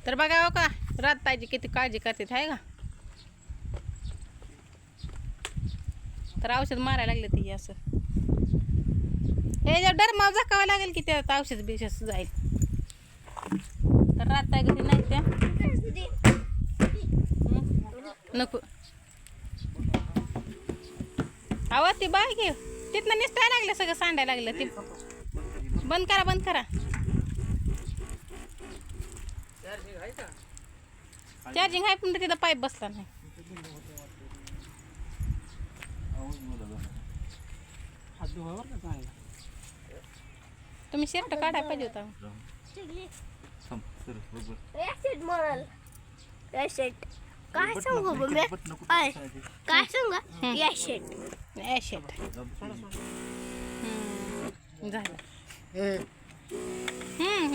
तर बघा हो का रात ताईची किती काळजी करते आहे का. तर औषध मारायला लागले ती असं हे जर डरमाव झाकावं लागेल की त्यात औषध बिषध जाईल. तर रात ताई घरी नाही त्या नको आवाज ती बाय घे तिथनं निसटायला लागलं सगळं सांडायला लागलं ती. बंद करा बंद करा. चार्जिंग आहे पण तिथं पाईप बसला नाही. तुम्ही शर्ट काढायला पाहिजे होता. काय सांगू मम्मी काय सांगा ॲशेट झालं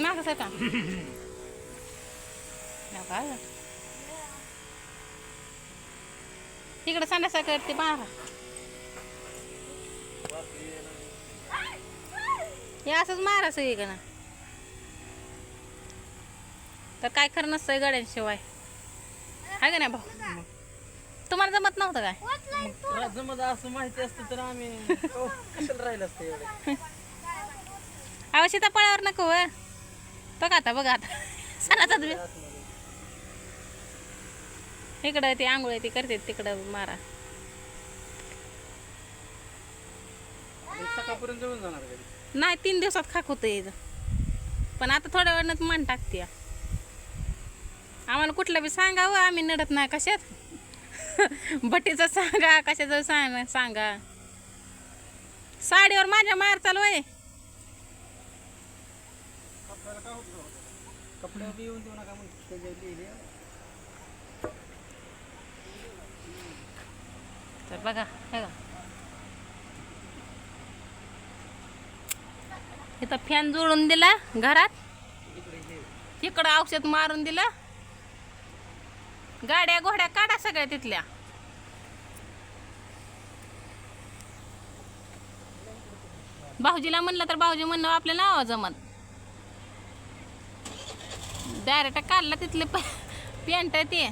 मागं सर का तिकडं सांडासा करते मारा. हे असंच मारा सगळीकडं. तर काय खरं नसतंय गाड्यांशिवाय आहे का नाही भाऊ. तुम्हाला जमत नव्हतं काय. जमत असं माहिती असतं तर आम्ही कशाला राहिलं असतं एवढं. अहो सीताफळावर नको व बघा आता बघा आता सणाचा इकडं ते आंघोळ ते करते तिकडं मारा. सकाळपर्यंत जळून जाणार घरी. नाही 3 दिवसात खाक होतं याचं पण आता थोड्या वेळानं मान टाकते. आम्हाला कुठलं बी सांगावं आम्ही नडत नाही कशात. भट्टीचं सांगा कशाचं सांगा. साडीवर माझ्या मार चालू आहे. कपड्यावर बी येऊन देऊ नका म्हणून तर बघा हे का इथं फॅन जोडून दिला घरात. इकडं औषध मारून दिलं. गाड्या घोड्या काढा सगळ्या तिथल्या. भाऊजीला म्हणलं तर भाऊजी म्हणणं आपल्या नाव जमत. डायरेक्ट काढला तिथले पॅन्ट ते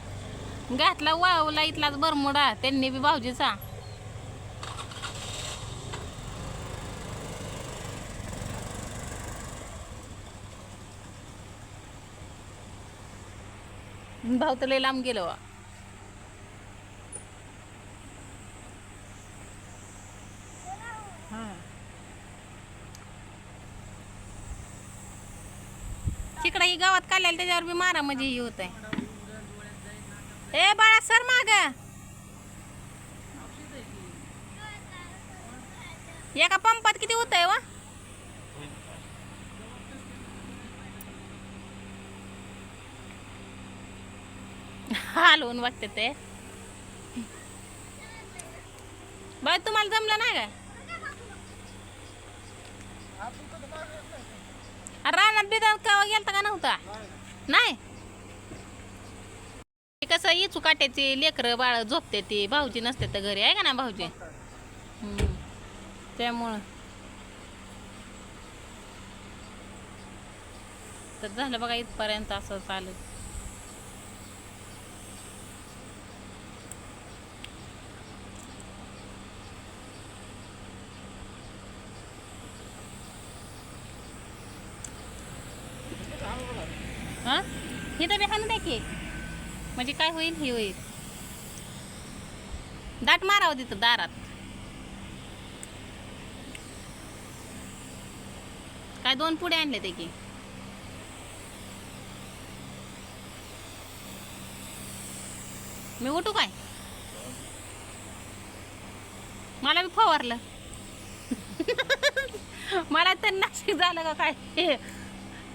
घातला वावला इथलाच बरमुडा त्यांनी बी भाऊजीचा. भाऊ तर लय लांब गेलो. तिकडं ही गावात काढलेलं त्याच्यावर बी मारा म्हणजे ही होत आहे. ए बाळा सर माग एका पंपात किती होत आहे वा. हलवून वाटते ते बाय तुम्हाला जमलं नाही काय. रानात बिदात का गेलता का नव्हता. नाही कसं इचू काट्याची लेकरं बाळ झोपते ती भाऊजी नसते तर घरी आहे का ना भाऊजी. त्यामुळं तर झालं बघा इथपर्यंत असं चालू. हा इथं बी हाणून द्या की म्हणजे काय होईल ही होईल. दाट मारावं तिथं दारात. काय 2 पुढे आणले ते की मी उठू काय. मला बी फवारलं. मला तर नाशिक झालं का काय.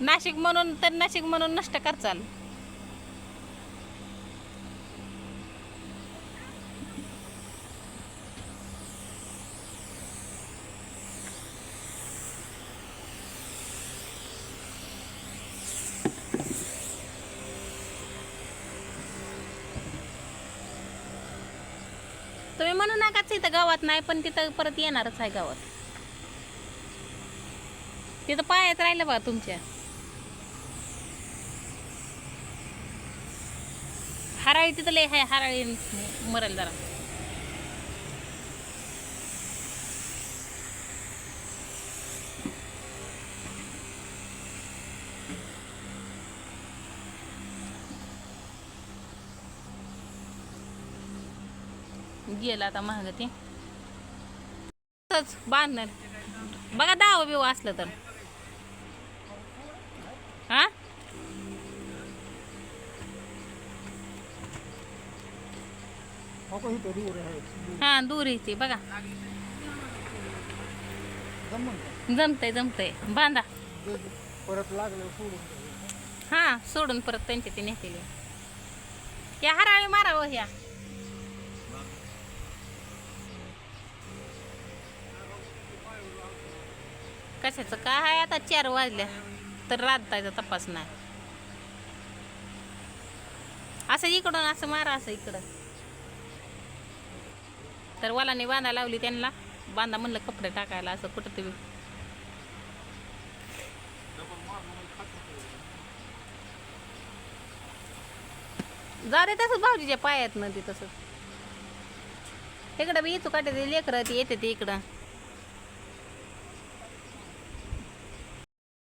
नाशिक म्हणून नष्ट कर चाल. तुम्ही म्हणू नकाच इथं गावात नाही पण तिथं परत येणारच आहे गावात. तिथं पायात राहिलं बा तुमच्या. हराळी तिथं लय आहे, हराळी मरेल जरा. गेलं आता महाग ते बांधणार बघा, दाव बिव असलं तर. हा हा दूर येते बघा. जमतय बांधा. परत लागलं सोडून हा सोडून परत त्यांच्या ते नेतील. या हराळी मारावं ह्या. कशाचं काय आहे आता, 4 वाजल्या तर राहतायचा तपास नाही. असं इकडून असं मारा, असं इकडं. तर वालाने बांधा लावली त्यांना, बांधा म्हणलं कपडे टाकायला असं कुठं तरी. जा रे तसंच भाऊजीच्या पायात न ते तसंच. इकडं बी इचू काटे लेकरं ती येते ते इकडं.